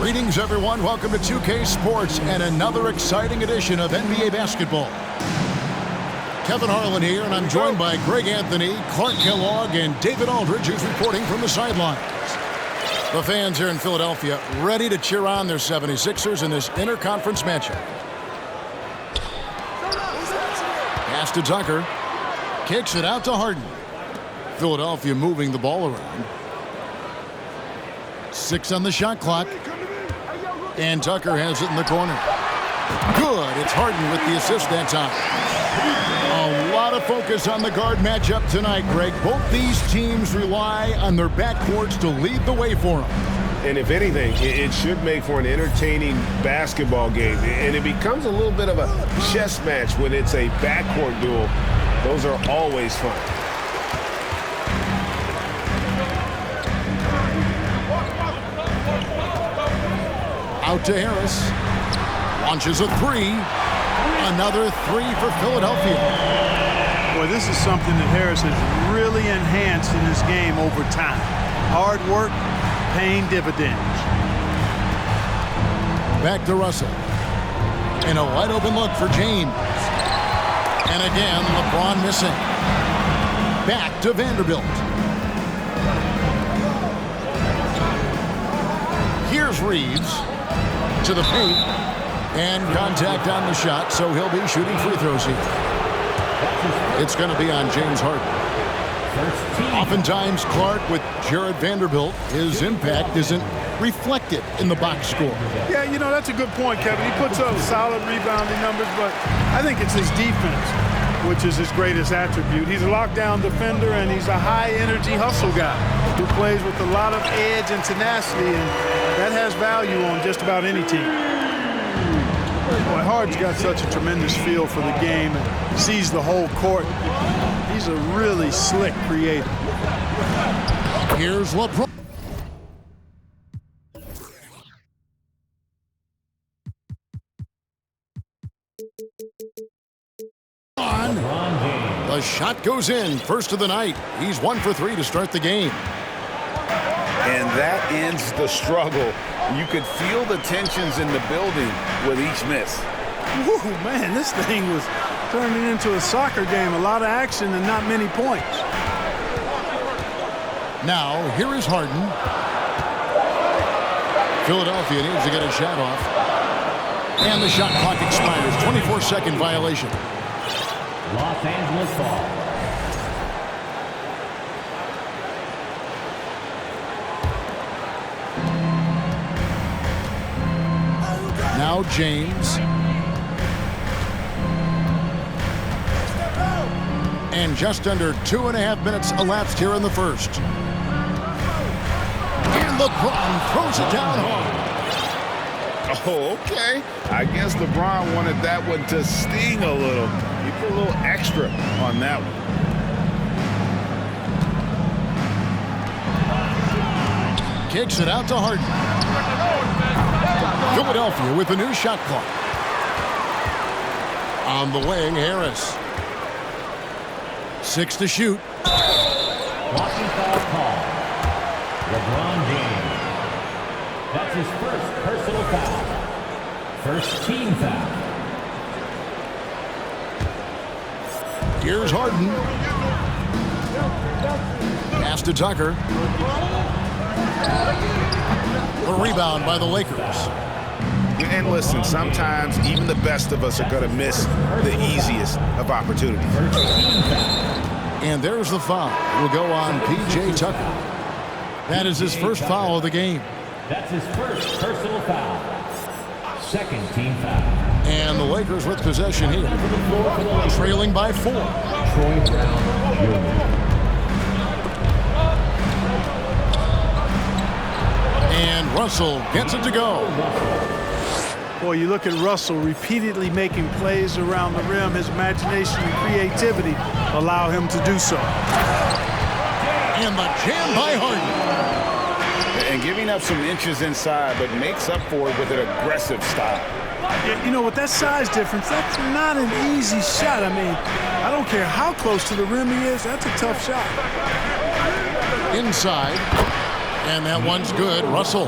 Greetings, everyone. Welcome to 2K Sports and another exciting edition of NBA basketball. Kevin Harlan here, and I'm joined by Greg Anthony, Clark Kellogg, and David Aldridge, who's reporting from the sidelines. The fans here in Philadelphia ready to cheer on their 76ers in this interconference matchup. Pass to Tucker. Kicks it out to Harden. Philadelphia moving the ball around. 6 on the shot clock. And Tucker has it in the corner. Good. It's Harden with the assist that time. A lot of focus on the guard matchup tonight, Greg. Both these teams rely on their backcourts to lead the way for them. And if anything, it should make for an entertaining basketball game. And it becomes a little bit of a chess match when it's a backcourt duel. Those are always fun. Out to Harris. Launches a three. Another three for Philadelphia. Boy, this is something that Harris has really enhanced in this game over time. Hard work, paying dividends. Back to Russell. And a wide open look for James. And again, LeBron missing. Back to Vanderbilt. Here's Reeves. To the paint, and contact on the shot, so he'll be shooting free throws here. It's going to be on James Harden. Oftentimes, Clark, with Jared Vanderbilt, his impact isn't reflected in the box score. Yeah, you know, that's a good point, Kevin. He puts up solid rebounding numbers, but I think it's his defense, which is his greatest attribute. He's a lockdown defender, and he's a high-energy hustle guy who plays with a lot of edge and tenacity, and that has value on just about any team. Boy, Harden's got such a tremendous feel for the game and sees the whole court. He's a really slick creator. Here's LeBron. The shot goes in. First of the night. He's 1 for 3 to start the game. And that ends the struggle. You could feel the tensions in the building with each miss. Woo, man, this thing was turning into a soccer game. A lot of action and not many points. Now, here is Harden. Philadelphia needs to get a shot off. And the shot clock expires. 24-second violation. Los Angeles ball. Now James. And just under 2.5 minutes elapsed here in the first. And LeBron throws it down hard. Oh, okay. I guess LeBron wanted that one to sting a little. He put a little extra on that one. Kicks it out to Harden. Philadelphia with the new shot clock. On the wing, Harris. 6 to shoot. Blocking foul call. LeBron James. That's his first personal foul. First team foul. Here's Harden. Pass to Tucker. A rebound by the Lakers. And listen, sometimes even the best of us are going to miss the easiest of opportunities. And there's the foul. It will go on P.J. Tucker. That is his first foul of the game. That's his first personal foul. Second team foul. And the Lakers with possession here. Trailing by 4. Troy Brown Jr. And Russell gets it to go. Boy, you look at Russell repeatedly making plays around the rim. His imagination and creativity allow him to do so. And the jam by Harden. And giving up some inches inside, but makes up for it with an aggressive style. You know, with that size difference, that's not an easy shot. I mean, I don't care how close to the rim he is. That's a tough shot. Inside. And that one's good. Russell.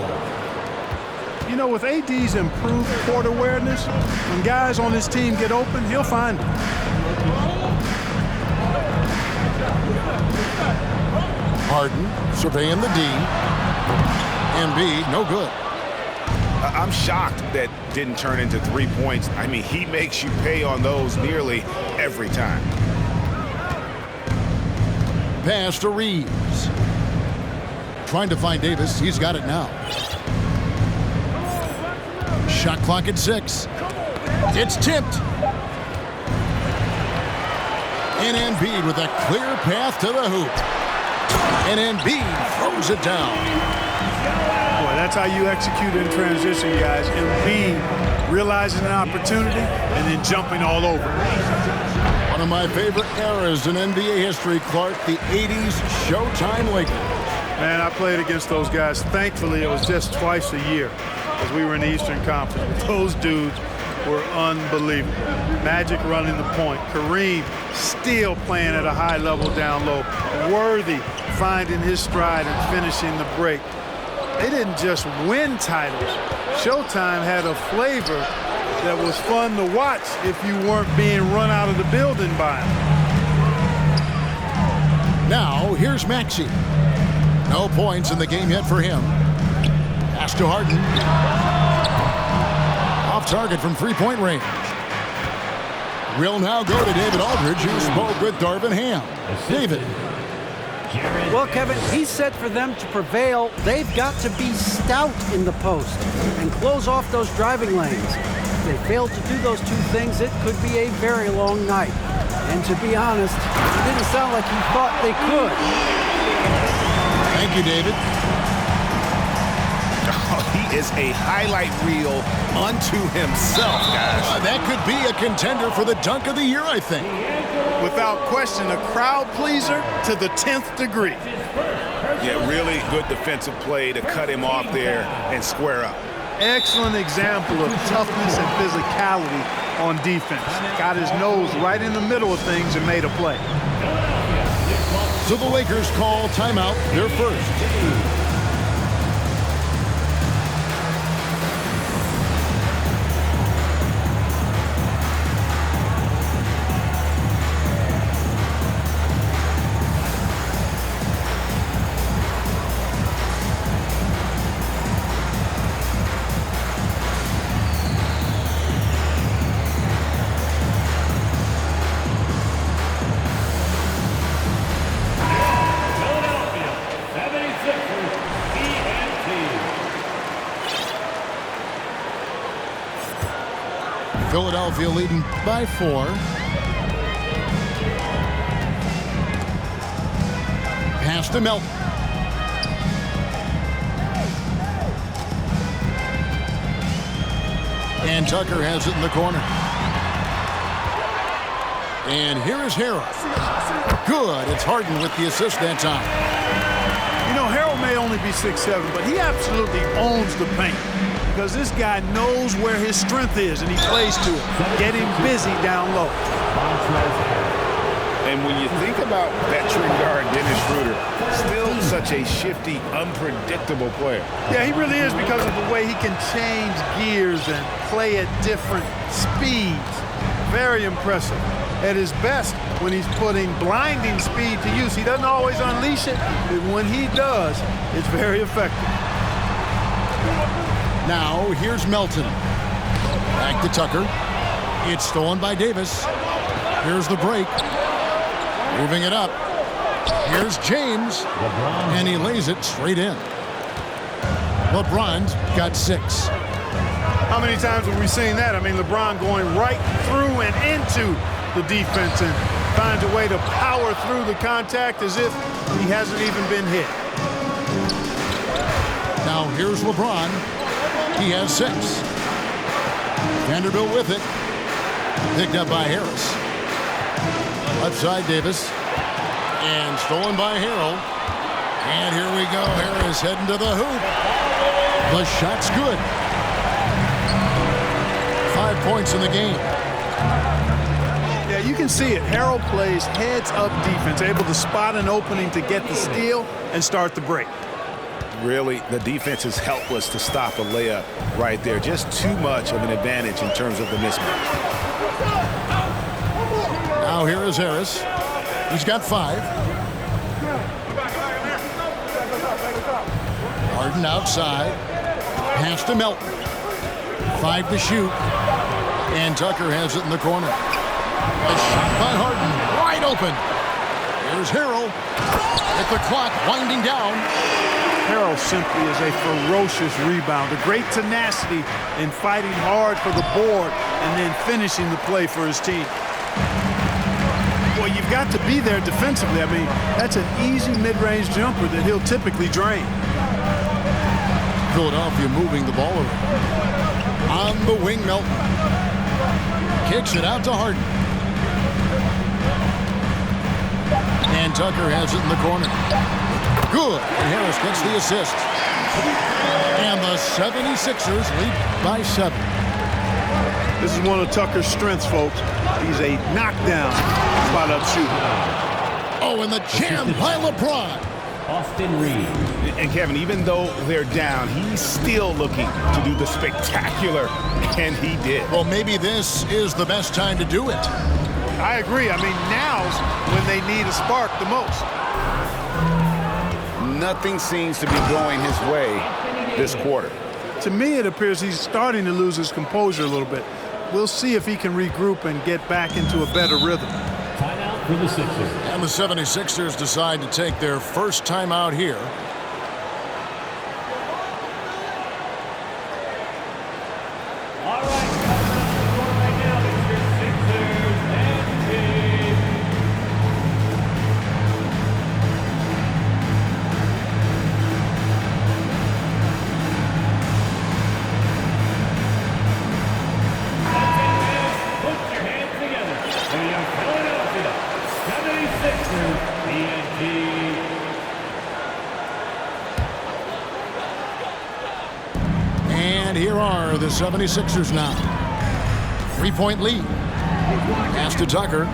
You know, with AD's improved court awareness, when guys on his team get open, he'll find them. Harden surveying the D. Embiid, no good. I'm shocked that didn't turn into 3 points. I mean, he makes you pay on those nearly every time. Pass to Reeves. Trying to find Davis. He's got it now. Shot clock at 6. It's tipped. And Embiid with a clear path to the hoop. And Embiid throws it down. Boy, that's how you execute in transition, guys. Embiid realizing an opportunity and then jumping all over. One of my favorite eras in NBA history, Clark, the 80s Showtime Lakers. Man, I played against those guys. Thankfully, it was just twice a year as we were in the Eastern Conference. But those dudes were unbelievable. Magic running the point. Kareem still playing at a high level down low. Worthy finding his stride and finishing the break. They didn't just win titles. Showtime had a flavor that was fun to watch if you weren't being run out of the building by him. Now, here's Maxey. No points in the game yet for him. Pass to Harden. Off target from three-point range. We'll now go to David Aldridge, who spoke with Darvin Ham. David. Well, Kevin, he said for them to prevail, they've got to be stout in the post and close off those driving lanes. If they fail to do those two things, it could be a very long night. And to be honest, it didn't sound like he thought they could. Thank you, David. He is a highlight reel unto himself, guys. That could be a contender for the dunk of the year, I think. Without question, a crowd pleaser to the 10th degree. Yeah, really good defensive play to cut him off there and square up. Excellent example of toughness and physicality on defense. Got his nose right in the middle of things and made a play. So the Lakers call timeout, their first. Philadelphia leading by 4. Pass to Melton. And Tucker has it in the corner. And here is Harrell. Good. It's Harden with the assist that time. You know, Harrell may only be 6'7", but he absolutely owns the paint. Because this guy knows where his strength is, and he plays to it, getting busy down low. And when you think about veteran guard Dennis Schroeder, still such a shifty, unpredictable player. Yeah, he really is because of the way he can change gears and play at different speeds. Very impressive. At his best, when he's putting blinding speed to use, he doesn't always unleash it, but when he does, it's very effective. Now, here's Melton. Back to Tucker. It's stolen by Davis. Here's the break. Moving it up. Here's James. And he lays it straight in. LeBron's got 6. How many times have we seen that? I mean, LeBron going right through and into the defense and finds a way to power through the contact as if he hasn't even been hit. Now, here's LeBron. He has 6. Vanderbilt with it. Picked up by Harris. Left side, Davis. And stolen by Harrell. And here we go. Harris heading to the hoop. The shot's good. 5 points in the game. Yeah, you can see it. Harrell plays heads-up defense, able to spot an opening to get the steal and start the break. Really, the defense is helpless to stop a layup right there. Just too much of an advantage in terms of the mismatch. Now here is Harris. He's got 5. Harden outside. Pass to Melton. 5 to shoot. And Tucker has it in the corner. A shot by Harden. Wide open. Here's Harrell. At the clock winding down. Harrell simply is a ferocious rebounder. Great tenacity in fighting hard for the board and then finishing the play for his team. Well, you've got to be there defensively. I mean, that's an easy mid-range jumper that he'll typically drain. Philadelphia moving the ball around. On the wing, Melton. Kicks it out to Harden. And Tucker has it in the corner. Good. And Harris gets the assist. And the 76ers lead by 7. This is one of Tucker's strengths, folks. He's a knockdown spot-up shooter. Oh, and the jam by LeBron. Austin Reeves. And Kevin, even though they're down, he's still looking to do the spectacular, and he did. Well, maybe this is the best time to do it. I agree. I mean, now's when they need a spark the most. Nothing seems to be going his way this quarter. To me, it appears he's starting to lose his composure a little bit. We'll see if he can regroup and get back into a better rhythm. Timeout for the Sixers. And the 76ers decide to take their first timeout here. All right, coming up the court right now, it's your Sixers and team. Put your hands together for your Philadelphia 76ers TNT. And here are the 76ers now. 3-point lead. Pass to Tucker.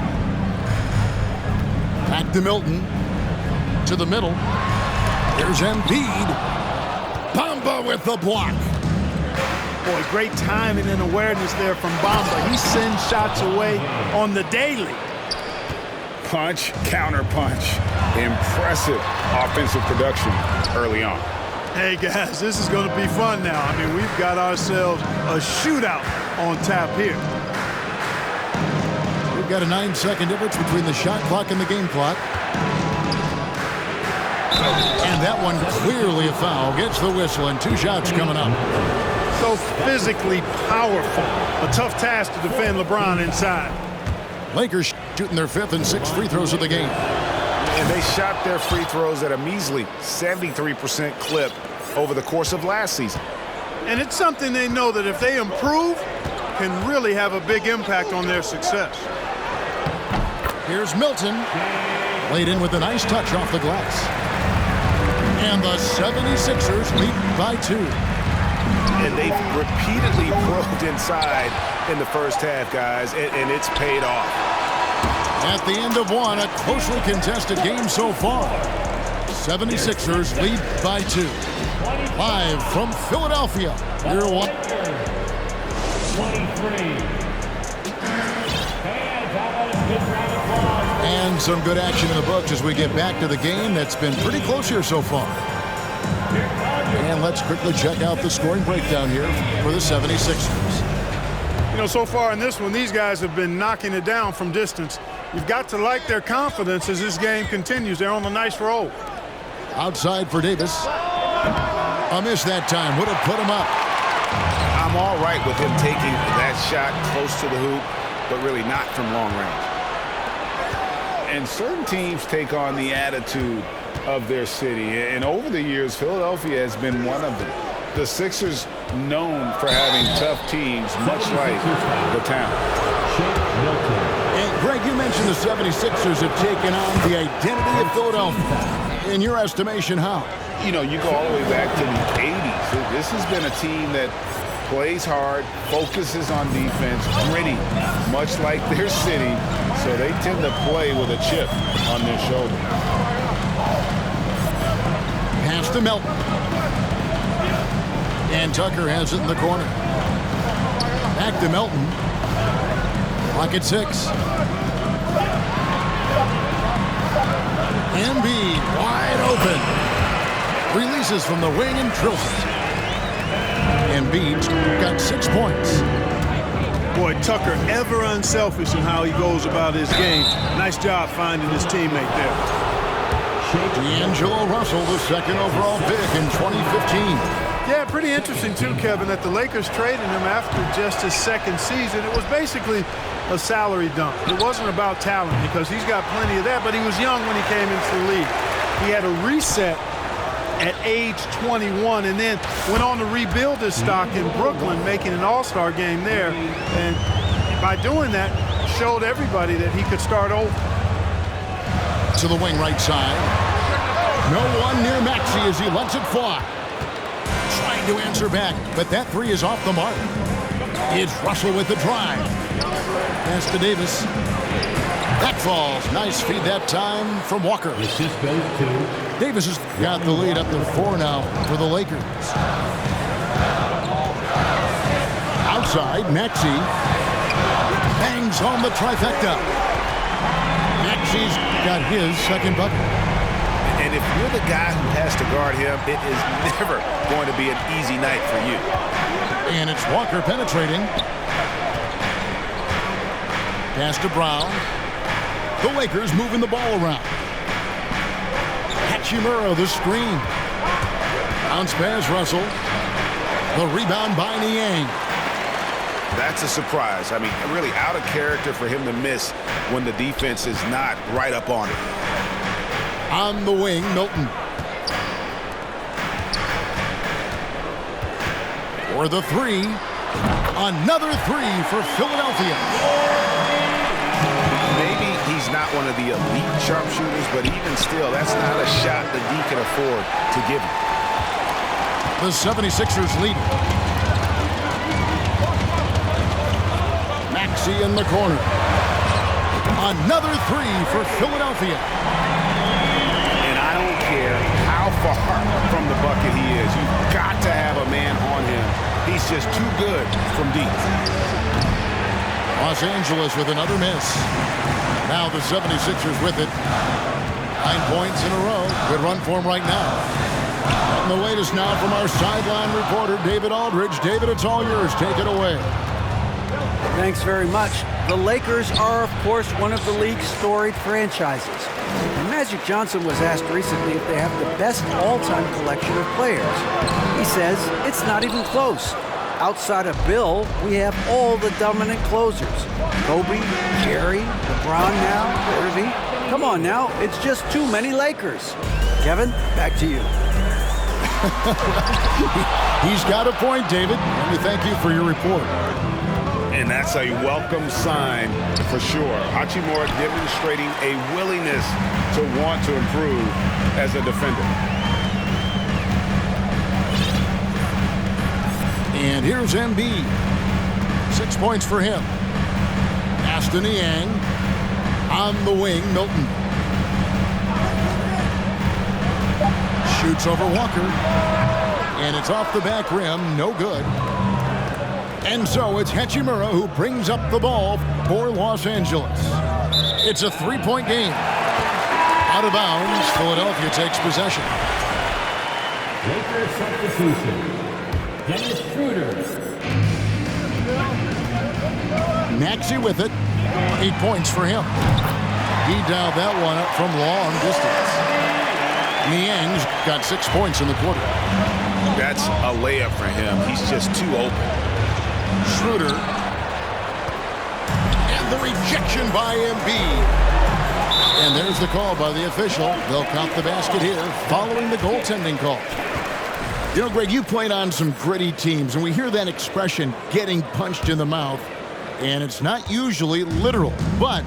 Back to Milton. To the middle. Here's Embiid. Bamba with the block. Boy, great timing and awareness there from Bamba. He sends shots away on the daily. Punch, counter punch. Impressive offensive production early on. Hey, guys, this is going to be fun now. I mean, we've got ourselves a shootout on tap here. We've got a 9-second difference between the shot clock and the game clock. And that one clearly a foul. Gets the whistle, and 2 shots coming up. So physically powerful. A tough task to defend LeBron inside. Lakers shooting their 5th and 6th free throws of the game. And they shot their free throws at a measly 73% clip over the course of last season. And it's something they know that if they improve, can really have a big impact on their success. Here's Milton. Laid in with a nice touch off the glass. And the 76ers lead by 2. And they've repeatedly probed inside in the first half, guys, and it's paid off. At the end of one, a closely contested game so far. 76ers lead by 2. Live from Philadelphia, year 1. 23. Fans, how about a good round of applause? And some good action in the books as we get back to the game that's been pretty close here so far. And let's quickly check out the scoring breakdown here for the 76ers. You know, so far in this one, these guys have been knocking it down from distance. You've got to like their confidence as this game continues. They're on a nice roll. Outside for Davis. A miss that time. Would have put him up. I'm all right with him taking that shot close to the hoop, but really not from long range. And certain teams take on the attitude of their city. And over the years, Philadelphia has been one of them. The Sixers known for having tough teams, much like the town. And Greg, you mentioned the 76ers have taken on the identity of Philadelphia. In your estimation, how? You know, you go all the way back to the 80s. This has been a team that plays hard, focuses on defense, gritty, much like their city. So they tend to play with a chip on their shoulder. Pass to Melton. And Tucker has it in the corner. Back to Melton. Clock at 6. Embiid wide open. Releases from the wing and drills it. Embiid's got 6 points. Boy, Tucker ever unselfish in how he goes about his game. Nice job finding his teammate there. D'Angelo Russell, the second overall pick in 2015. Yeah, pretty interesting too, Kevin, that the Lakers traded him after just his second season. It was basically a salary dump. It wasn't about talent because he's got plenty of that, but he was young when he came into the league. He had a reset at age 21 and then went on to rebuild his stock in Brooklyn, making an all-star game there. And by doing that, showed everybody that he could start over. To the wing right side. No one near Maxey as he lets it fly. Trying to answer back, but that three is off the mark. It's Russell with the drive. Pass to Davis. That falls. Nice feed that time from Walker. Assist goes to Davis has got the lead up to 4 now for the Lakers. Outside, Maxey bangs on the trifecta. Maxey's got his second bucket. And if you're the guy who has to guard him, it is never going to be an easy night for you. And it's Walker penetrating. Pass to Brown. The Lakers moving the ball around. Hachimura, the screen. Bounce pass, Russell. The rebound by Niang. That's a surprise. I mean, really out of character for him to miss when the defense is not right up on it. On the wing, Milton. For the three. Another three for Philadelphia. Maybe he's not one of the elite sharpshooters, but even still, that's not a shot that he can afford to give him. The 76ers lead. Maxey in the corner. Another three for Philadelphia. And I don't care how far from the bucket he is. You've got to have a man on him. He's just too good from deep. Los Angeles with another miss. Now the 76ers with it. 9 points in a row. Good run for him right now. And the latest now from our sideline reporter, David Aldridge. David, it's all yours. Take it away. Thanks very much. The Lakers are, of course, one of the league's storied franchises. And Magic Johnson was asked recently if they have the best all-time collection of players. He says it's not even close. Outside of Bill, we have all the dominant closers. Kobe, Jerry, LeBron now, Irving. Come on now, it's just too many Lakers. Kevin, back to you. He's got a point, David. And we thank you for your report. And that's a welcome sign for sure. Hachimura demonstrating a willingness to want to improve as a defender. And here's Embiid. 6 points for him. Pass to Niang. On the wing, Milton. Shoots over Walker. And it's off the back rim. No good. And so it's Hachimura who brings up the ball for Los Angeles. It's a 3-point game. Out of bounds, Philadelphia takes possession. Lakers substitution. Dennis Schroeder. Maxey with it. 8 points for him. He dialed that one up from long distance. Niang's got 6 points in the quarter. That's a layup for him. He's just too open. Schroeder. And the rejection by Embiid. And there's the call by the official. They'll count the basket here following the goaltending call. You know, Greg, you played on some gritty teams, and we hear that expression, getting punched in the mouth, and it's not usually literal. But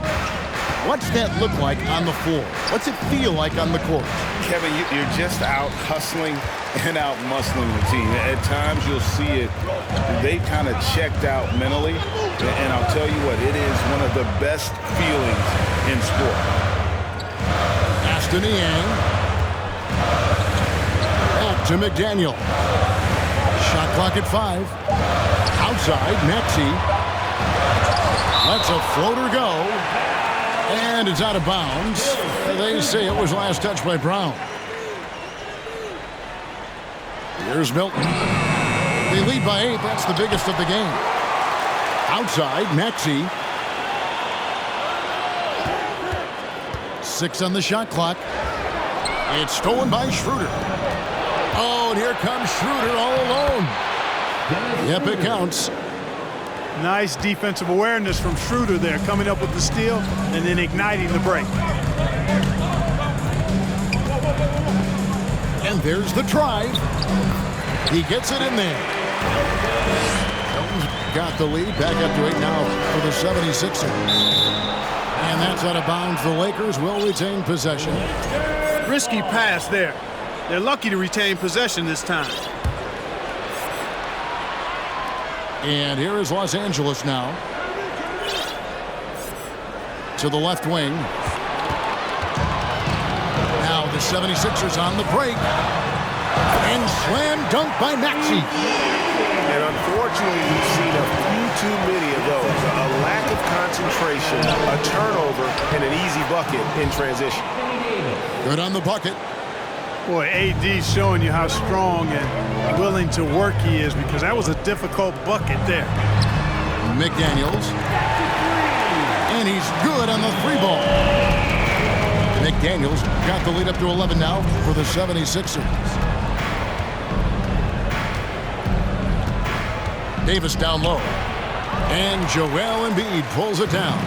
what's that look like on the floor? What's it feel like on the court? Kevin, you're just out hustling and out muscling the team. At times you'll see it. They've kind of checked out mentally, and I'll tell you what, it is one of the best feelings in sport. Pass to Niang. Back to McDaniel. Shot clock at 5. Outside, Maxey lets a floater go. And it's out of bounds. They say it was last touched by Brown. Here's Milton. They lead by 8. That's the biggest of the game. Outside, Maxey. 6 on the shot clock. It's stolen by Schroeder. Oh, and here comes Schroeder all alone. Yep, it counts. Nice defensive awareness from Schroeder there, coming up with the steal and then igniting the break. And there's the drive. He gets it in there. Milton's got the lead. Back up to 8 now for the 76ers. And that's out of bounds. The Lakers will retain possession. Risky pass there. They're lucky to retain possession this time. And here is Los Angeles now. To the left wing. Now the 76ers on the break. And slam dunk by Maxey. And unfortunately, we've seen a few too many of those. A lack of concentration, a turnover, and an easy bucket in transition. Good on the bucket. Boy, AD's showing you how strong and willing to work he is, because that was a difficult bucket there. McDaniels. And he's good on the 3 ball. McDaniels got the lead up to 11 now for the 76ers. Davis down low. And Joel Embiid pulls it down.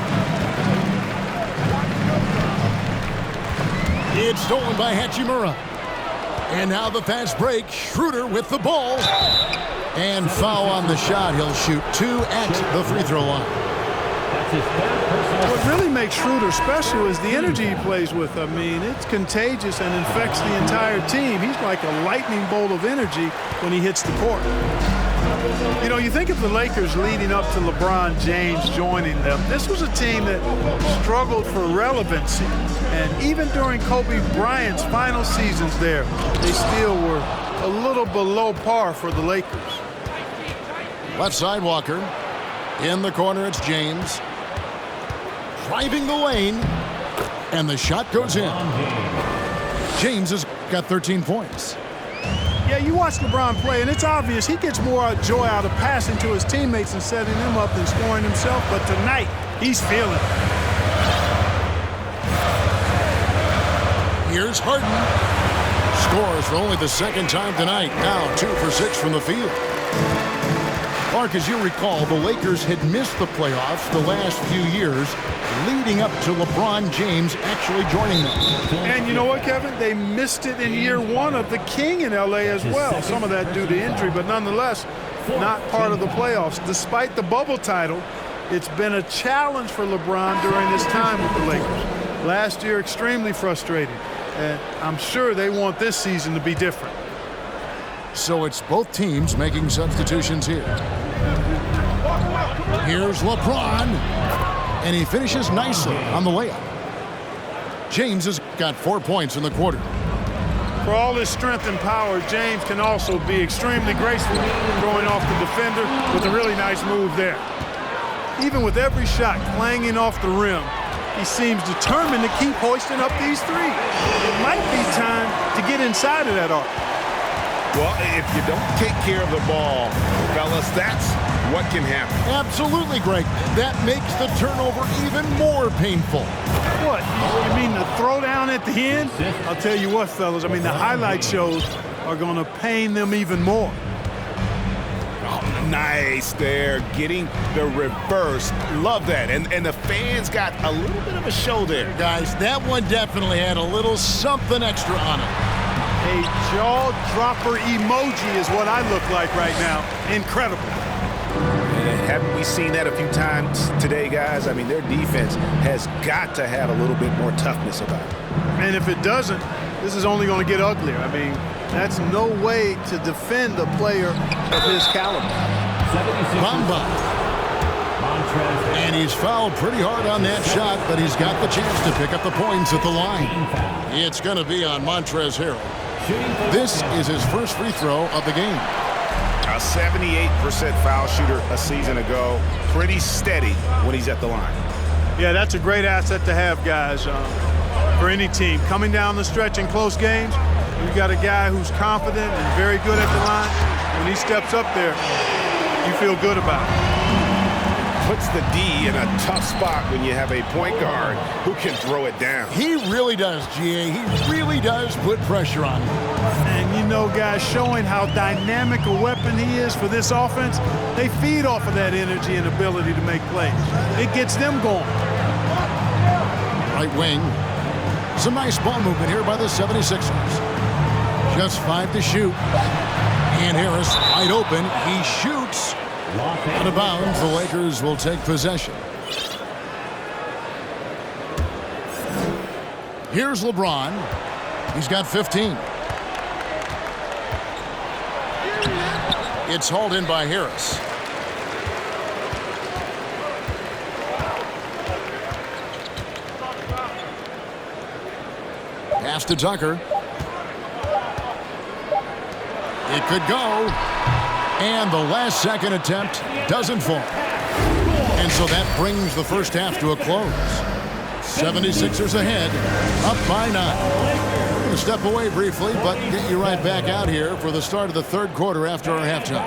It's stolen by Hachimura. And now the fast break. Schroeder with the ball. And foul on the shot. He'll shoot 2 at the free throw line. That's his third personal. What really makes Schroeder special is the energy he plays with. I mean, it's contagious and infects the entire team. He's like a lightning bolt of energy when he hits the court. You know, you think of the Lakers leading up to LeBron James joining them. This was a team that struggled for relevancy. And even during Kobe Bryant's final seasons there, they still were a little below par for the Lakers. Left side, Walker. In the corner, it's James. Driving the lane. And the shot goes in. James has got 13 points. Yeah, you watch LeBron play, and it's obvious he gets more joy out of passing to his teammates and setting them up than scoring himself. But tonight, he's feeling it. Here's Harden. Scores for only the second time tonight. Now 2 for 6 from the field. Clark, as you recall, the Lakers had missed the playoffs the last few years leading up to LeBron James actually joining them. And you know what, Kevin? They missed it in year 1 of the King in L.A. as well. Some of that due to injury, but nonetheless, not part of the playoffs. Despite the bubble title, it's been a challenge for LeBron during his time with the Lakers. Last year, extremely frustrating. And I'm sure they want this season to be different. So it's both teams making substitutions here. Here's LeBron. And he finishes nicely on the layup. James has got 4 points in the quarter. For all his strength and power, James can also be extremely graceful, throwing off the defender with a really nice move there. Even with every shot clanging off the rim, he seems determined to keep hoisting up these threes. It might be time to get inside of that arc. Well, if you don't take care of the ball, fellas, that's what can happen. Absolutely, Greg. That makes the turnover even more painful. What? You mean the throwdown at the end? I'll tell you what, fellas. I mean, the highlight shows are going to pain them even more. Oh, nice there, getting the reverse. Love that. And the fans got a little bit of a show there. Guys, that one definitely had a little something extra on it. A jaw-dropper emoji is what I look like right now. Incredible. Haven't we seen that a few times today, guys? I mean, their defense has got to have a little bit more toughness about it. And if it doesn't, this is only going to get uglier. I mean, that's no way to defend a player of his caliber. Bamba. And he's fouled pretty hard on that shot, but he's got the chance to pick up the points at the line. It's going to be on Montrezl Harrell. This is his first free throw of the game. a 78% foul shooter a season ago. Pretty steady when he's at the line. Yeah, that's a great asset to have, guys, for any team. Coming down the stretch in close games, you've got a guy who's confident and very good at the line. When he steps up there, you feel good about it. Puts the D in a tough spot when you have a point guard who can throw it down. He really does, GA. He really does put pressure on him. And you know, guys, showing how dynamic a weapon he is for this offense, they feed off of that energy and ability to make plays. It gets them going. Right wing. Some nice ball movement here by the 76ers. Just 5 to shoot. And Harris wide open. He shoots. Out of bounds, the Lakers will take possession. Here's LeBron. He's got 15. It's hauled in by Harris. Pass to Tucker. It could go. And the last second attempt doesn't fall. And so that brings the first half to a close. 76ers ahead, up by 9. We're going to step away briefly, but get you right back out here for the start of the third quarter after our halftime.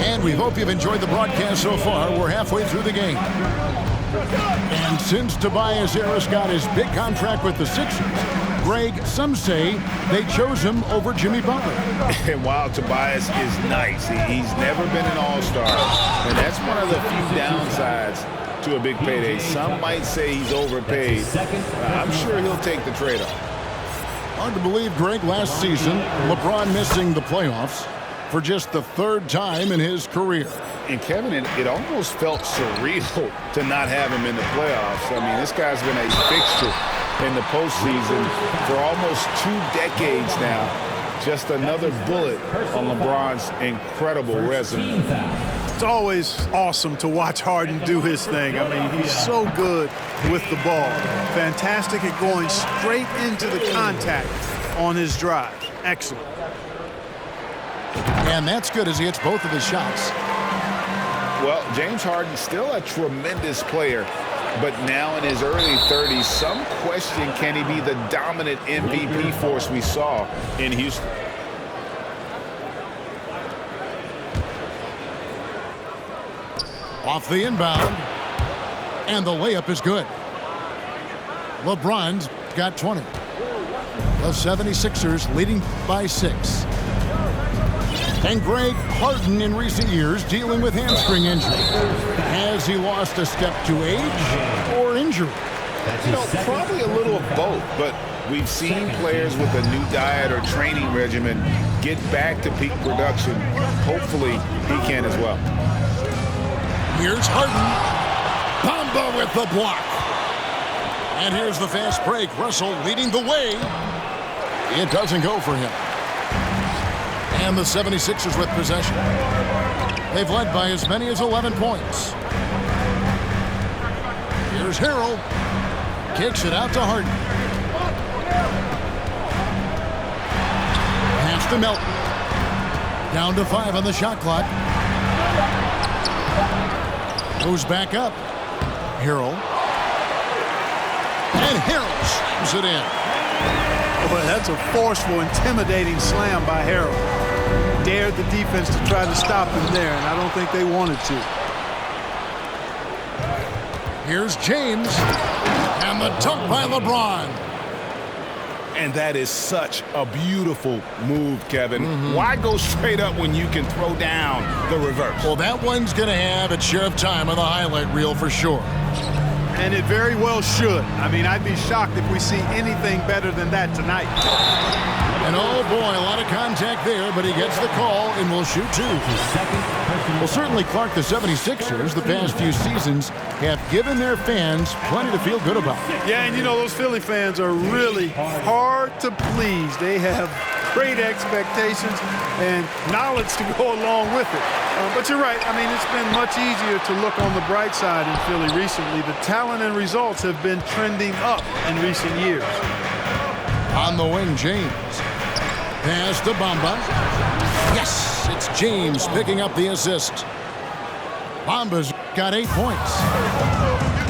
And we hope you've enjoyed the broadcast so far. We're halfway through the game. And since Tobias Harris got his big contract with the Sixers, Greg, some say they chose him over Jimmy Butler. And while Tobias is nice, he's never been an all-star. And that's one of the few downsides to a big payday. Some might say he's overpaid. I'm sure he'll take the trade-off. Hard to believe, Greg, last season, LeBron missing the playoffs for just the 3rd time in his career. And Kevin, it almost felt surreal to not have him in the playoffs. I mean, this guy's been a fixture in the postseason for almost 2 decades now. Just another bullet on LeBron's incredible resume. It's always awesome to watch Harden do his thing. I mean, he's so good with the ball. Fantastic at going straight into the contact on his drive. Excellent. And that's good as he hits both of his shots. Well, James Harden still a tremendous player, but now in his early 30s, some question, can he be the dominant MVP force we saw in Houston? Off the inbound, and the layup is good. LeBron's got 20. The 76ers leading by 6. And Greg, Harden in recent years dealing with hamstring injury. Has he lost a step to age or injury? You know, probably a little of both, but we've seen players with a new diet or training regimen get back to peak production. Hopefully, he can as well. Here's Harden. Bamba with the block. And here's the fast break. Russell leading the way. It doesn't go for him. And the 76ers with possession. They've led by as many as 11 points. Here's Harrell. Kicks it out to Harden. Pass to Melton. Down to 5 on the shot clock. Goes back up. Harrell. And Harrell slams it in. Boy, that's a forceful, intimidating slam by Harrell. Dared the defense to try to stop him there, and I don't think they wanted to. Here's James. And the dunk by LeBron. And that is such a beautiful move, Kevin. Why go straight up when you can throw down the reverse? Well, that one's going to have its share of time on the highlight reel for sure. And it very well should. I mean, I'd be shocked if we see anything better than that tonight. And oh boy, a lot of contact there, but he gets the call and will shoot 2. Well, certainly, Clark, the 76ers the past few seasons have given their fans plenty to feel good about. Yeah, and you know, those Philly fans are really hard to please. They have great expectations and knowledge to go along with it. But you're right. I mean, it's been much easier to look on the bright side in Philly recently. The talent and results have been trending up in recent years. On the wing, James. pass to Bamba. Yes, it's James picking up the assist. Bamba's got 8 points.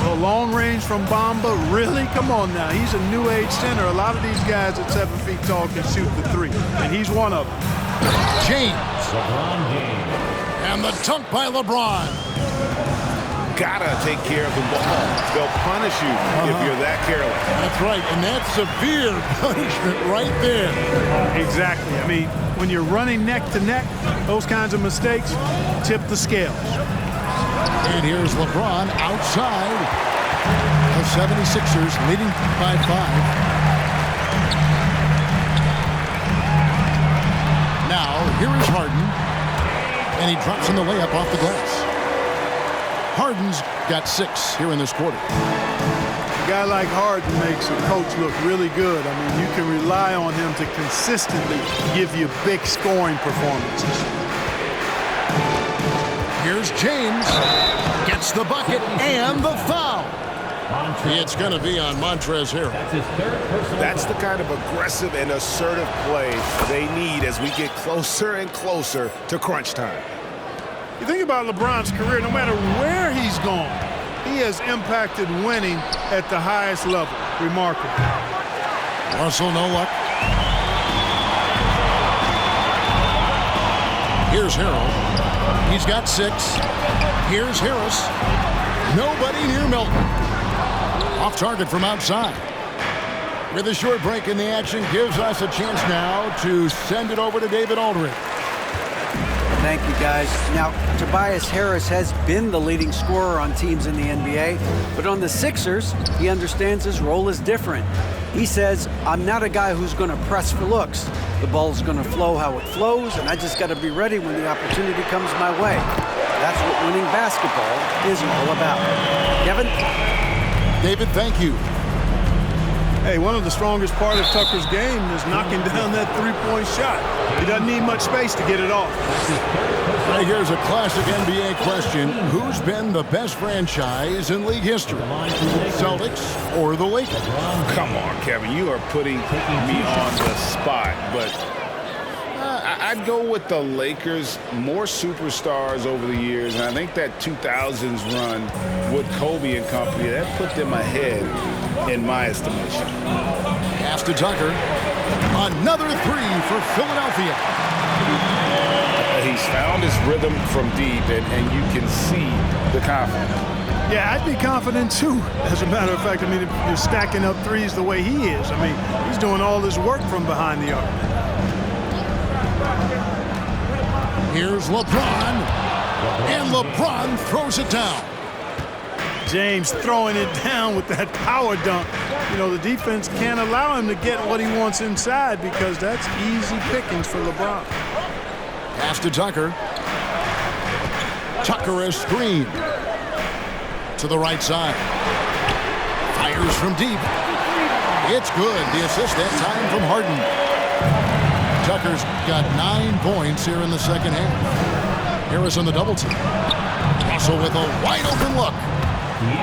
Well, long range from Bamba, really? Come on now. He's a new age center. A lot of these guys at 7 feet tall can shoot the three, and he's one of them. James. And the dunk by LeBron. Gotta take care of the ball. They'll punish you if you're that careless. That's right, and that's severe punishment right there. Exactly. I mean, when you're running neck to neck, those kinds of mistakes tip the scales. And here's LeBron outside. The 76ers leading by 5. Now, here is Harden. And he drops in the layup off the glass. Harden's got 6 here in this quarter. A guy like Harden makes a coach look really good. I mean, you can rely on him to consistently give you big scoring performances. Here's James. Gets the bucket and the foul. It's going to be on Montrezl Harrell. That's the kind of aggressive and assertive play they need as we get closer and closer to crunch time. You think about LeBron's career, no matter where he's gone, he has impacted winning at the highest level. Remarkable. Russell, no luck. Here's Harrell. He's got 6. Here's Harris. Nobody near Milton. Off target from outside. With a short break in the action, gives us a chance now to send it over to David Aldridge. Thank you, guys. Now, Tobias Harris has been the leading scorer on teams in the NBA, but on the Sixers, he understands his role is different. He says, I'm not a guy who's going to press for looks. The ball's going to flow how it flows, and I just got to be ready when the opportunity comes my way. That's what winning basketball is all about. Kevin? David, thank you. Hey, one of the strongest part of Tucker's game is knocking down that three-point shot. He doesn't need much space to get it off. Right, here's a classic NBA question. Who's been the best franchise in league history? Celtics or the Lakers? Come on, Kevin. You are putting me on the spot, but I'd go with the Lakers. More superstars over the years, and I think that 2000s run with Kobe and company, that put them ahead in my estimation. Pass to Tucker. Another 3 for Philadelphia. He's found his rhythm from deep, and you can see the confidence. Yeah, I'd be confident too. As a matter of fact, I mean, if you're stacking up threes the way he is, I mean, he's doing all this work from behind the arc. Here's LeBron. And LeBron throws it down. James throwing it down with that power dunk. You know, the defense can't allow him to get what he wants inside because that's easy pickings for LeBron. Pass to Tucker. Tucker is screened. To the right side. Fires from deep. It's good. The assist that time from Harden. Tucker's got 9 points here in the second half. Harris on the double team. Russell with a wide open look.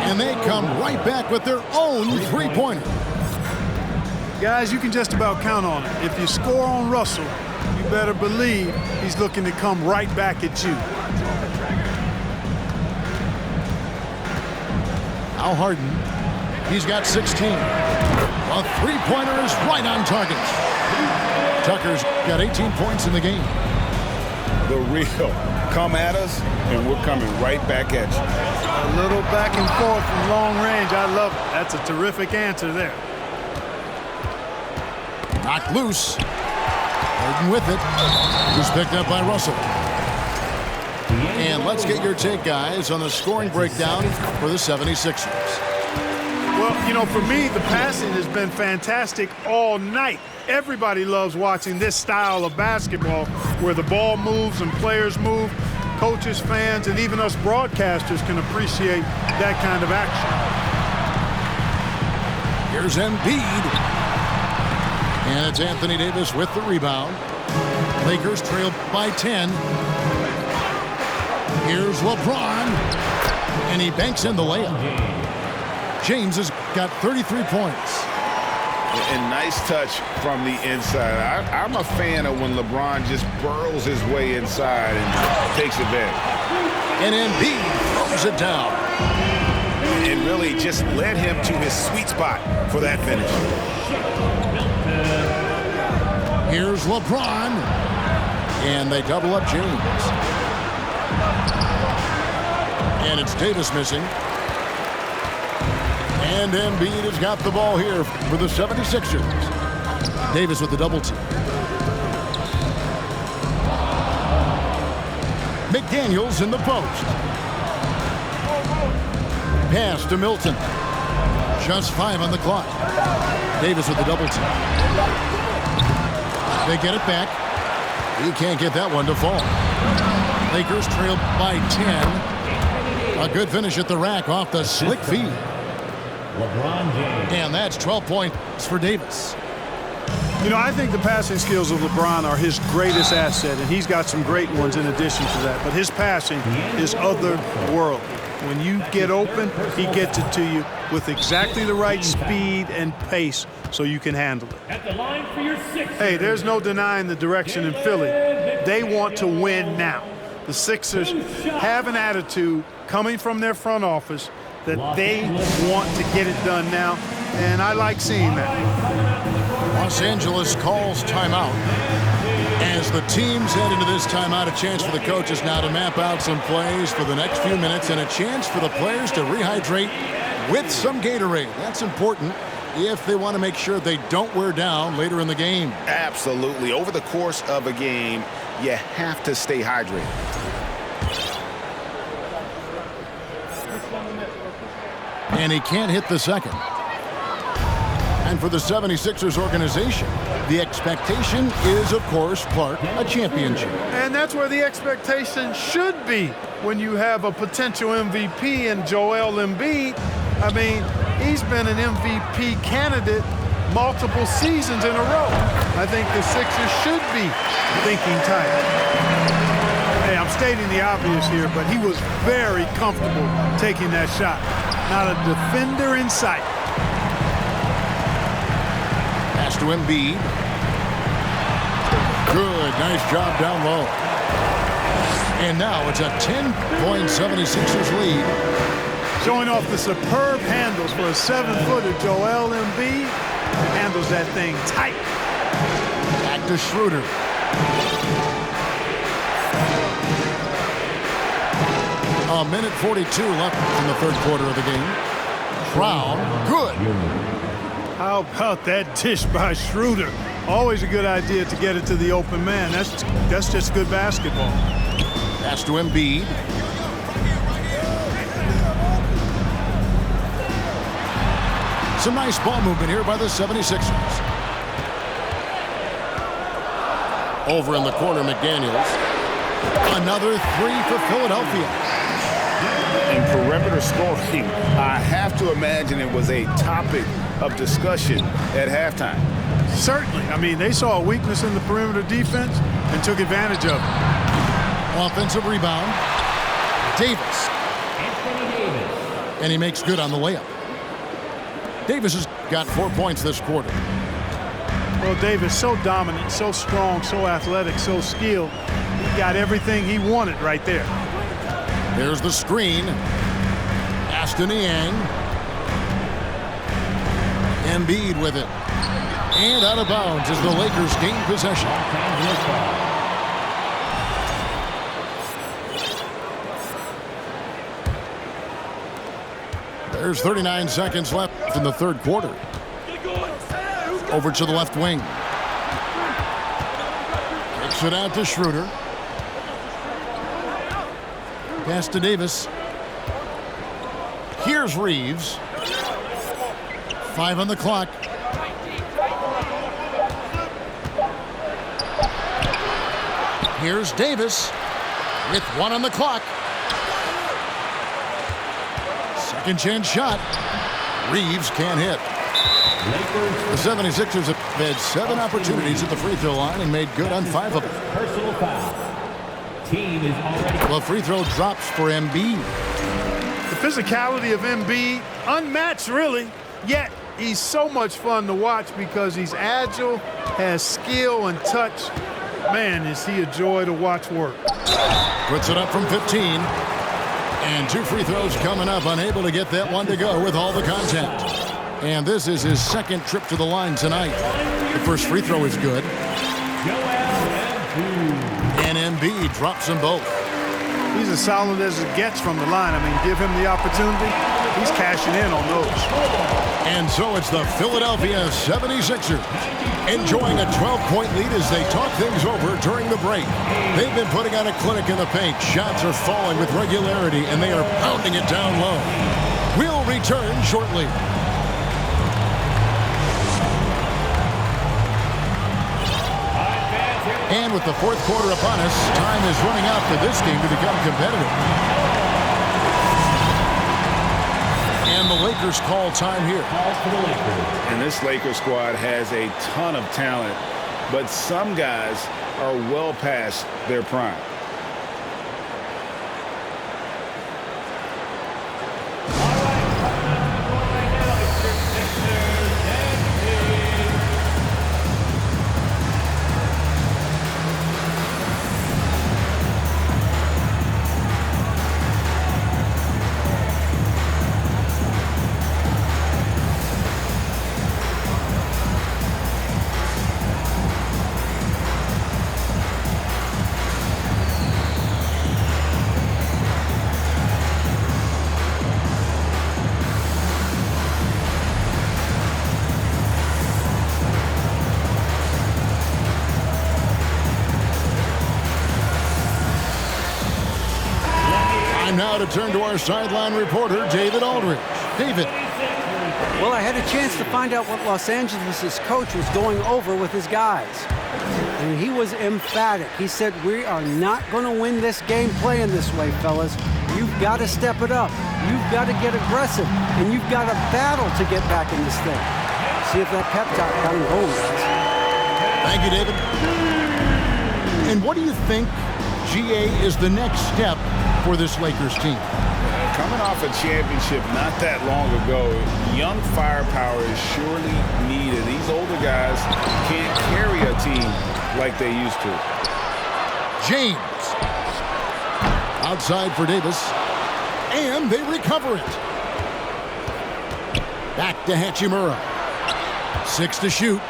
And they come right back with their own three-pointer. Guys, you can just about count on it. If you score on Russell, you better believe he's looking to come right back at you. Al Harden, he's got 16. A three-pointer is right on target. Tucker's got 18 points in the game. The real come at us, and we're coming right back at you. A little back and forth from long range. I love it. That's a terrific answer there. Knocked loose. Harden with it. Who's picked up by Russell. And let's get your take, guys, on the scoring breakdown for the 76ers. Well, you know, for me, the passing has been fantastic all night. Everybody loves watching this style of basketball where the ball moves and players move. Coaches, fans, and even us broadcasters can appreciate that kind of action. Here's Embiid. And it's Anthony Davis with the rebound. Lakers trail by 10. Here's LeBron. And he banks in the layup. James has got 33 points. And nice touch from the inside. I'm a fan of when LeBron just burrows his way inside and takes advantage. And Embiid throws it down. And really just led him to his sweet spot for that finish. Here's LeBron. And they double up James. And it's Davis missing. And Embiid has got the ball here for the 76ers. Davis with the double team. McDaniels in the post. Pass to Milton. Just 5 on the clock. Davis with the double team. They get it back. He can't get that one to fall. Lakers trail by 10. A good finish at the rack off the slick feed. LeBron James. And that's 12 points for Davis. You know, I think the passing skills of LeBron are his greatest asset, and he's got some great ones in addition to that. But his passing is otherworldly. When you get open, he gets it to you with exactly the right speed and pace so you can handle it. At the line for your Sixers. Hey, there's no denying the direction in Philly. They want to win now. The Sixers have an attitude coming from their front office that they want to get it done now, and I like seeing that. Los Angeles calls timeout. As the teams head into this timeout, a chance for the coaches now to map out some plays for the next few minutes and a chance for the players to rehydrate with some Gatorade. That's important if they want to make sure they don't wear down later in the game. Absolutely. Over the course of a game, you have to stay hydrated. And he can't hit the second. And for the 76ers organization, the expectation is, of course, Clark, a championship. And that's where the expectation should be when you have a potential MVP in Joel Embiid. I mean, he's been an MVP candidate multiple seasons in a row. I think the Sixers should be thinking tight. Hey, I'm stating the obvious here, but he was very comfortable taking that shot. Not a defender in sight. Pass to Embiid. Good, nice job down low. And now it's a 10-point 76ers lead. Showing off the superb handles for a 7-footer. Joel Embiid handles that thing tight. Back to Schroeder. A minute 42 left in the third quarter of the game. Brown, good. How about that dish by Schroeder? Always a good idea to get it to the open man. That's just good basketball. Pass to Embiid. Some nice ball movement here by the 76ers. Over in the corner, McDaniels. Another 3 for Philadelphia. In perimeter scoring, I have to imagine it was a topic of discussion at halftime. Certainly. I mean, they saw a weakness in the perimeter defense and took advantage of it. Offensive rebound. Davis. And he makes good on the layup. Davis has got 4 points this quarter. Well, Davis, so dominant, so strong, so athletic, so skilled. He got everything he wanted right there. There's the screen. Aston Niang. Embiid with it. And out of bounds as the Lakers gain possession. There's 39 seconds left in the third quarter. Over to the left wing. Kicks it out to Schroeder. Pass to Davis. Here's Reeves. 5 on the clock. Here's Davis with 1 on the clock. Second chance shot. Reeves can't hit. The 76ers have had 7 opportunities at the free throw line and made good on 5 of them. Personal foul. Team is already. Well, free throw drops for Embiid. The physicality of Embiid, unmatched really, yet He's so much fun to watch because he's agile, has skill and touch. Man, is he a joy to watch work. Puts it up from 15. And 2 free throws coming up, unable to get that one to go with all the contact. And this is his second trip to the line tonight. The first free throw is good. And Embiid drops them both. He's as solid as it gets from the line. I mean, give him the opportunity. He's cashing in on those. And so it's the Philadelphia 76ers enjoying a 12-point lead as they talk things over during the break. They've been putting on a clinic in the paint. Shots are falling with regularity, and they are pounding it down low. We'll return shortly. And with the fourth quarter upon us, time is running out for this game to become competitive. And the Lakers call time here. And this Lakers squad has a ton of talent, but some guys are well past their prime. Now to turn to our sideline reporter, David Aldridge. David. Well, I had a chance to find out what Los Angeles' coach was going over with his guys. And he was emphatic. He said, we are not going to win this game playing this way, fellas. You've got to step it up. You've got to get aggressive. And you've got to battle to get back in this thing. See if that pep talk got him going, guys. Thank you, David. And what do you think, GA, is the next step for this Lakers team? Coming off a championship not that long ago, young firepower is surely needed. These older guys can't carry a team like they used to. James. Outside for Davis. And they recover it. Back to Hachimura. 6 to shoot.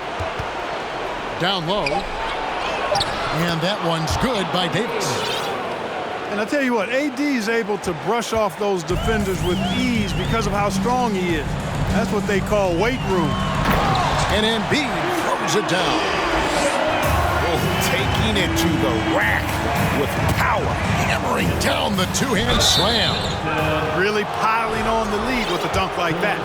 Down low. And that one's good by Davis. And I tell you what, AD is able to brush off those defenders with ease because of how strong he is. That's what they call weight room. And Embiid throws it down. Oh, taking it to the rack with power. Hammering down the two-hand slam. Really piling on the lead with a dunk like that.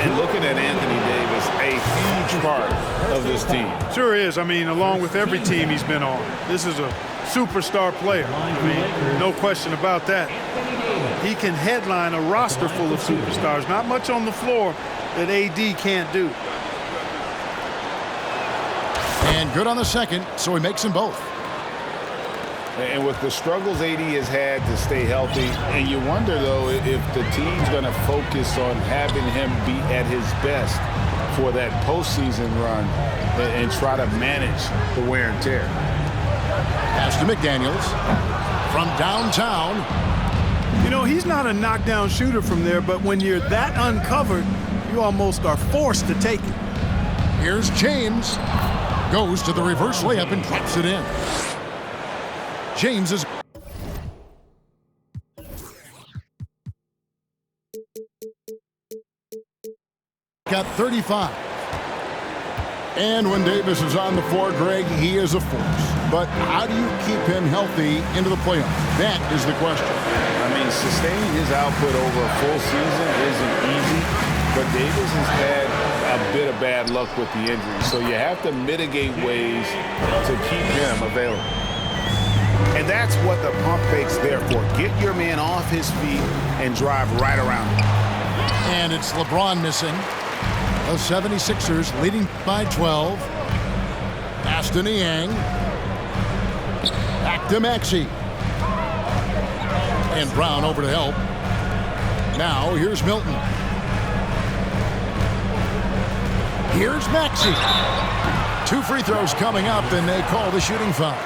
And looking at Anthony Davis, a huge part of this team. Sure is. I mean, along with every team he's been on. This is a superstar player. I mean, no question about that. He can headline a roster full of superstars. Not much on the floor that AD can't do. And good on the second, so he makes them both. And with the struggles AD has had to stay healthy, and you wonder, though, if the team's going to focus on having him be at his best for that postseason run and try to manage the wear and tear. Pass to McDaniels from downtown. You know, he's not a knockdown shooter from there, but when you're that uncovered, you almost are forced to take it. Here's James. Goes to the reverse layup and drops it in. James is got 35. And when Davis is on the floor, Greg, he is a force. But how do you keep him healthy into the playoffs? That is the question. I mean, sustaining his output over a full season isn't easy, but Davis has had a bit of bad luck with the injury. So you have to mitigate ways to keep him available. And that's what the pump fake's there for. Get your man off his feet and drive right around him. And it's LeBron missing. The 76ers leading by 12. Pass to Niang. Back to Maxey. And Brown over to help. Now here's Milton. Here's Maxey. 2 free throws coming up, and they call the shooting foul.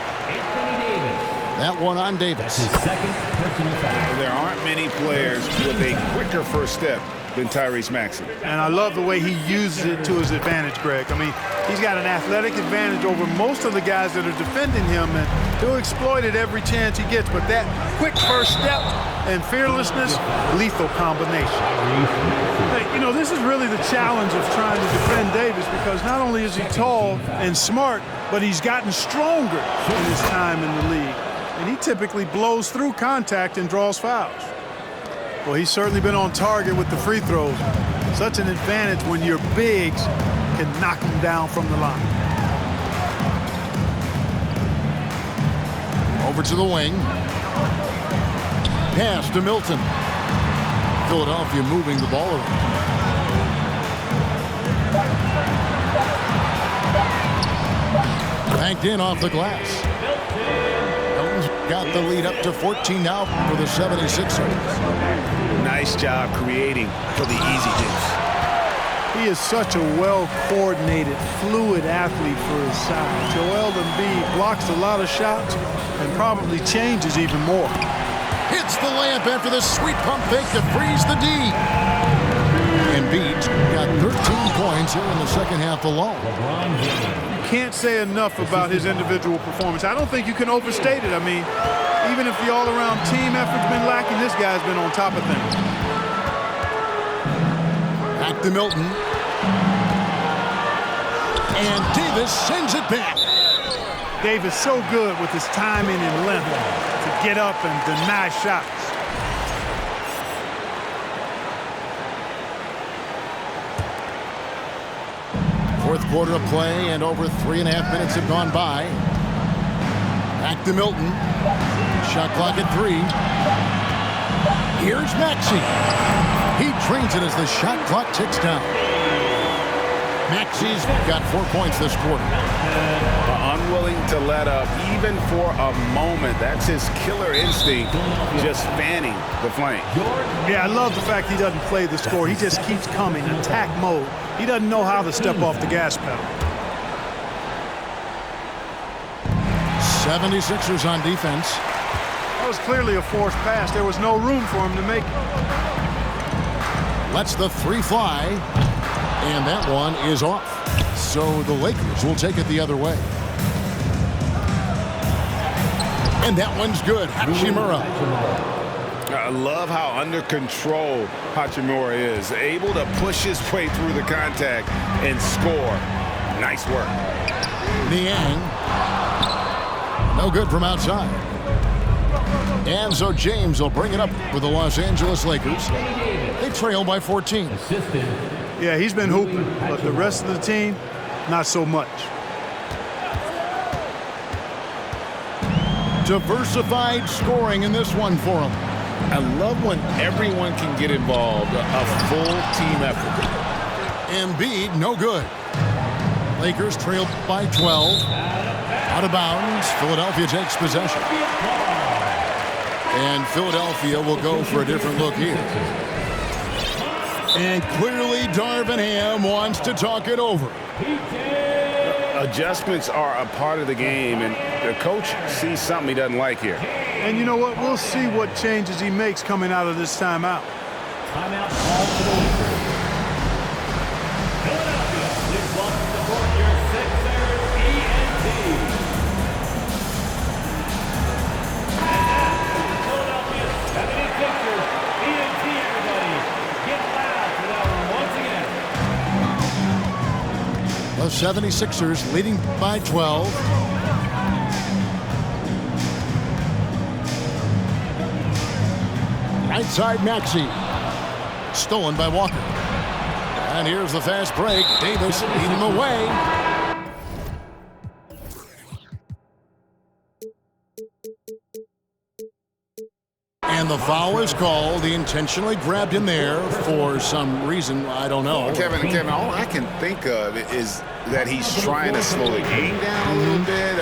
That one on Davis. His second personal foul. There aren't many players with a quicker first step than Tyrese Maxey. And I love the way he uses it to his advantage, Greg. I mean, he's got an athletic advantage over most of the guys that are defending him, and he'll exploit it every chance he gets. But that quick first step and fearlessness, lethal combination. Hey, you know, this is really the challenge of trying to defend Davis, because not only is he tall and smart, but he's gotten stronger in his time in the league. And he typically blows through contact and draws fouls. Well, he's certainly been on target with the free throws. Such an advantage when your bigs can knock him down from the line. Over to the wing. Pass to Milton. Philadelphia moving the ball around. Banked in off the glass. Milton's got the lead up to 14 now for the 76ers. Nice job creating for the easy deuce. He is such a well-coordinated, fluid athlete for his size. Joel Embiid blocks a lot of shots and probably changes even more. Hits the layup after the sweet pump fake to freeze the D. Embiid's got 13 points here in the second half alone. Can't say enough about his individual performance. I don't think you can overstate it. I mean, even if the all-around team effort's been lacking, this guy's been on top of things. Back to Milton. And Davis sends it back. Davis so good with his timing and length to get up and deny shots. Fourth quarter of play, and over 3.5 minutes have gone by. Back to Milton. Shot clock at 3. Here's Maxey. He trains it as the shot clock ticks down. Maxey's got 4 points this quarter. Unwilling to let up even for a moment. That's his killer instinct, just fanning the flame. Yeah, I love the fact he doesn't play the score. He just keeps coming, attack mode. He doesn't know how to step off the gas pedal. 76ers on defense. That was clearly a forced pass. There was no room for him to make it. Lets the 3 fly, and that one is off. So the Lakers will take it the other way. And that one's good. Hachimura. I love how under control Hachimura is. Able to push his way through the contact and score. Nice work. Niang. No good from outside. And so James will bring it up for the Los Angeles Lakers. They trail by 14. Yeah, he's been hooping, but the rest of the team, not so much. Diversified scoring in this one for him. I love when everyone can get involved, a full team effort. Embiid, no good. Lakers trail by 12. Out of bounds, Philadelphia takes possession. And Philadelphia will go for a different look here. And clearly Darvin Ham wants to talk it over. Adjustments are a part of the game, and the coach sees something he doesn't like here. And you know what? We'll see what changes he makes coming out of this timeout. Timeout call for the Lakers. Philadelphia, please welcome aboard your Sixers ENT. And now, the Philadelphia 76ers ENT, everybody. Get loud for that one once again. The 76ers leading by 12. Right side Maxey. Stolen by Walker. And here's the fast break. Davis leading him away. And the foul is called. He intentionally grabbed him there for some reason. I don't know. Kevin, all I can think of is that he's trying to slow the game down a little bit.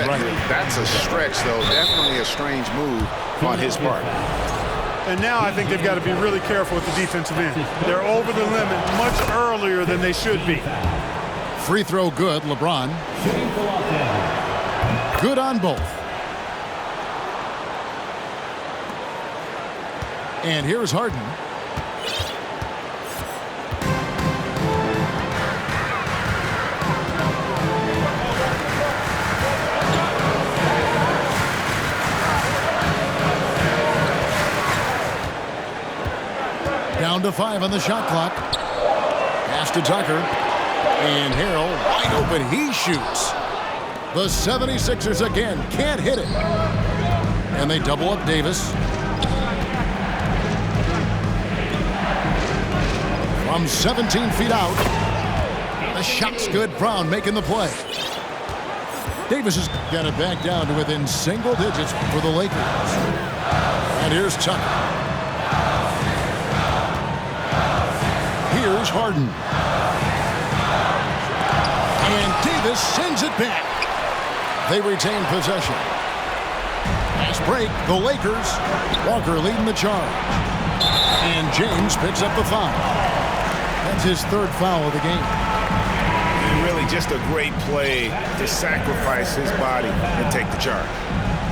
That's a stretch, though. Definitely a strange move on his part. And now I think they've got to be really careful with the defensive end. They're over the limit much earlier than they should be. Free throw good, LeBron. Shooting for Los Angeles. Good on both. And here's Harden. Down to 5 on the shot clock. Pass to Tucker. And Harrell wide open. He shoots. The 76ers again can't hit it. And they double up Davis. From 17 feet out. The shot's good. Brown making the play. Davis has got it back down to within single digits for the Lakers. And here's Tucker. Here's Harden. And Davis sends it back. They retain possession. Fast break, the Lakers. Walker leading the charge. And James picks up the foul. That's his third foul of the game. And really just a great play to sacrifice his body and take the charge.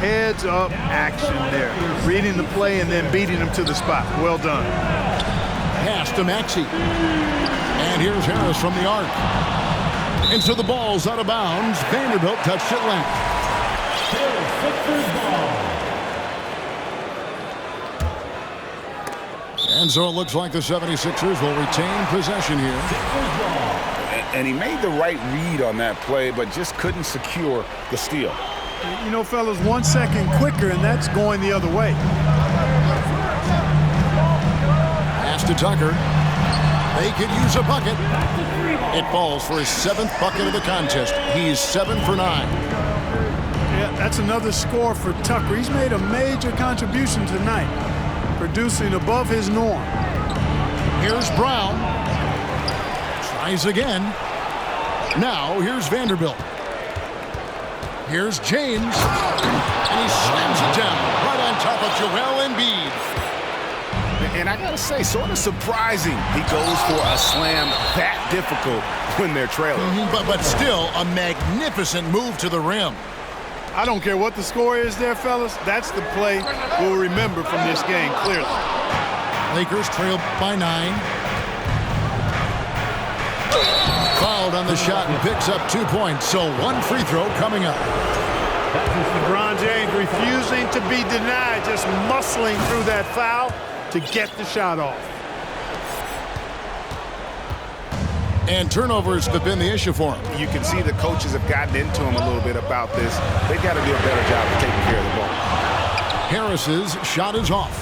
Heads up action there. Reading the play and then beating him to the spot. Well done. Pass to Maxey. And here's Harris from the arc. And so the ball's out of bounds. Vanderbilt touched it late. Still Sixers ball. And so it looks like the 76ers will retain possession here. Sixers ball. And he made the right read on that play, but just couldn't secure the steal. You know, fellas, 1 second quicker, and that's going the other way. Pass to Tucker. They could use a bucket. It falls for his 7th bucket of the contest. He's 7 for 9. Yeah, that's another score for Tucker. He's made a major contribution tonight, producing above his norm. Here's Brown. Tries again. Now here's Vanderbilt. Here's James. And he slams it down right on top of Joel Embiid. And I gotta say, sort of surprising he goes for a slam that difficult when they're trailing. But still a magnificent move to the rim. I don't care what the score is there, fellas. That's the play we'll remember from this game, clearly. Lakers trail by 9. Fouled on the shot and picks up 2 points. So 1 free throw coming up. LeBron James refusing to be denied, just muscling through that foul to get the shot off. And turnovers have been the issue for him. You can see the coaches have gotten into him a little bit about this. They've got to do a better job of taking care of the ball. Harris's shot is off.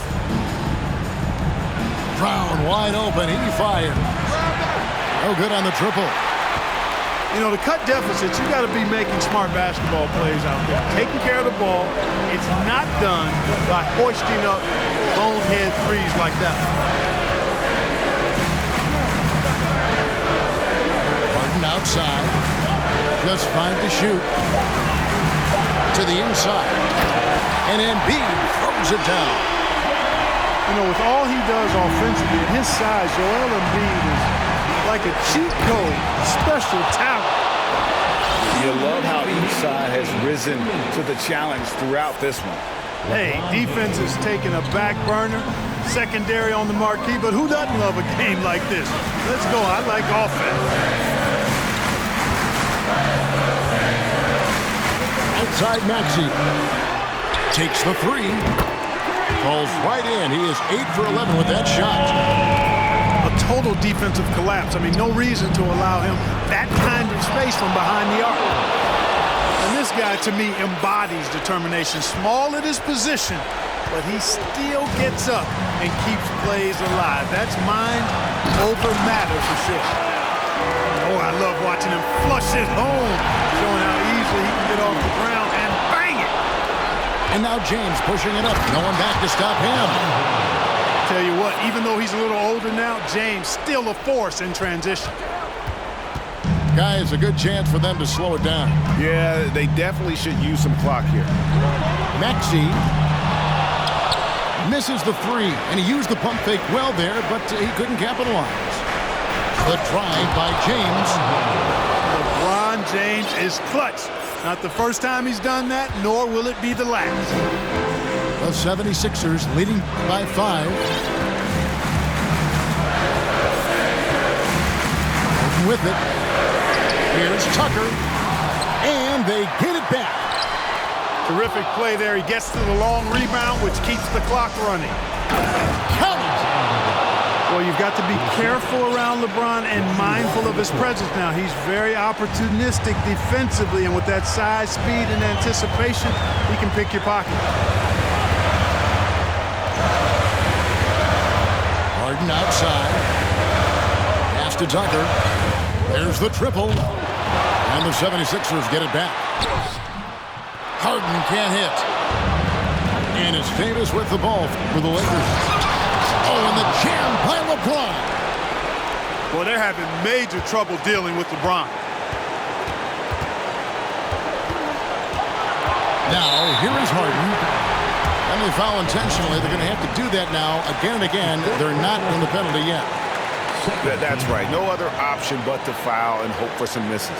Brown wide open. He fires. No good on the triple. You know, to cut deficits, you got to be making smart basketball plays out there. Taking care of the ball. It's not done by hoisting up bonehead threes like that. Harden outside. Just 5 to shoot. To the inside. And Embiid throws it down. You know, with all he does offensively, at his size, Joel Embiid is like a cheat code, special talent. You love how each side has risen to the challenge throughout this one. Hey, defense is taking a back burner, secondary on the marquee, but who doesn't love a game like this? Let's go. I like offense. Outside Maxey. Takes the 3. Falls right in. He is 8 for 11 with that shot. A total defensive collapse. I mean, no reason to allow him that kind of space from behind the arc. And this guy, to me, embodies determination. Small at his position, but he still gets up and keeps plays alive. That's mind over matter for sure. Oh, I love watching him flush it home, showing how easily he can get off the ground and bang it. And now James pushing it up. No one back to stop him. Tell you what, even though he's a little older now, James still a force in transition. Guys, a good chance for them to slow it down. Yeah, they definitely should use some clock here. Maxey misses the 3, and he used the pump fake well there, but he couldn't capitalize. The drive by James. James is clutch. Not the first time he's done that, nor will it be the last. The 76ers leading by 5. Open with it. Here's Tucker. And they get it back. Terrific play there. He gets to the long rebound, which keeps the clock running. Count. Well, you've got to be careful around LeBron and mindful of his presence now. He's very opportunistic defensively, and with that size, speed, and anticipation, he can pick your pocket. Harden outside. Pass to Tucker. There's the triple. And the 76ers get it back. Harden can't hit. And it's Davis with the ball for the Lakers. Oh, and the jam by LeBron. Well, they're having major trouble dealing with LeBron. Now, here is Harden. And they foul intentionally. They're going to have to do that now again and again. They're not in the penalty yet. That's right. No other option but to foul and hope for some misses.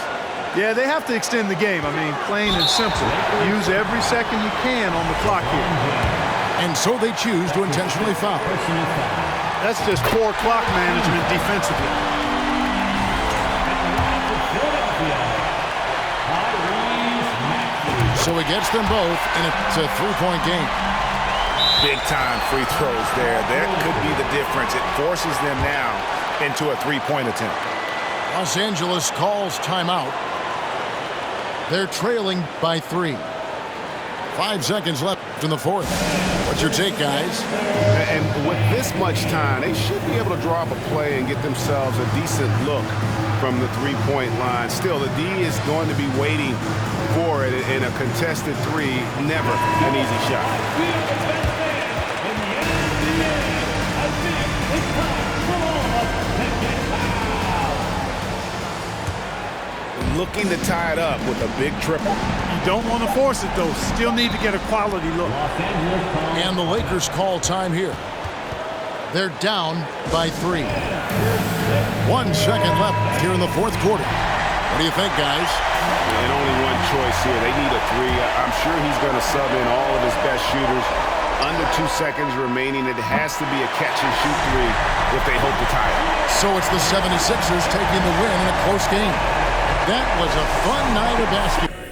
Yeah, they have to extend the game. I mean, plain and simple. Use every second you can on the clock here. And so they choose to intentionally foul. That's just poor clock management defensively. So he gets them both, and it's a three-point game. Big-time free throws there. That could be the difference. It forces them now into a three-point attempt. Los Angeles calls timeout. They're trailing by 3. 5 seconds left in the fourth. What's your take, guys? And with this much time, they should be able to draw up a play and get themselves a decent look from the three-point line. Still, the D is going to be waiting for it in a contested three. Never an easy shot. Looking to tie it up with a big triple. You don't want to force it, though. Still need to get a quality look. And the Lakers call time here. They're down by 3. 1 second left here in the fourth quarter. What do you think, guys? And only one choice here. They need a 3. I'm sure he's going to sub in all of his best shooters. Under 2 seconds remaining. It has to be a catch-and-shoot 3 if they hope to tie it. So it's the 76ers taking the win in a close game. That was a fun night of basketball.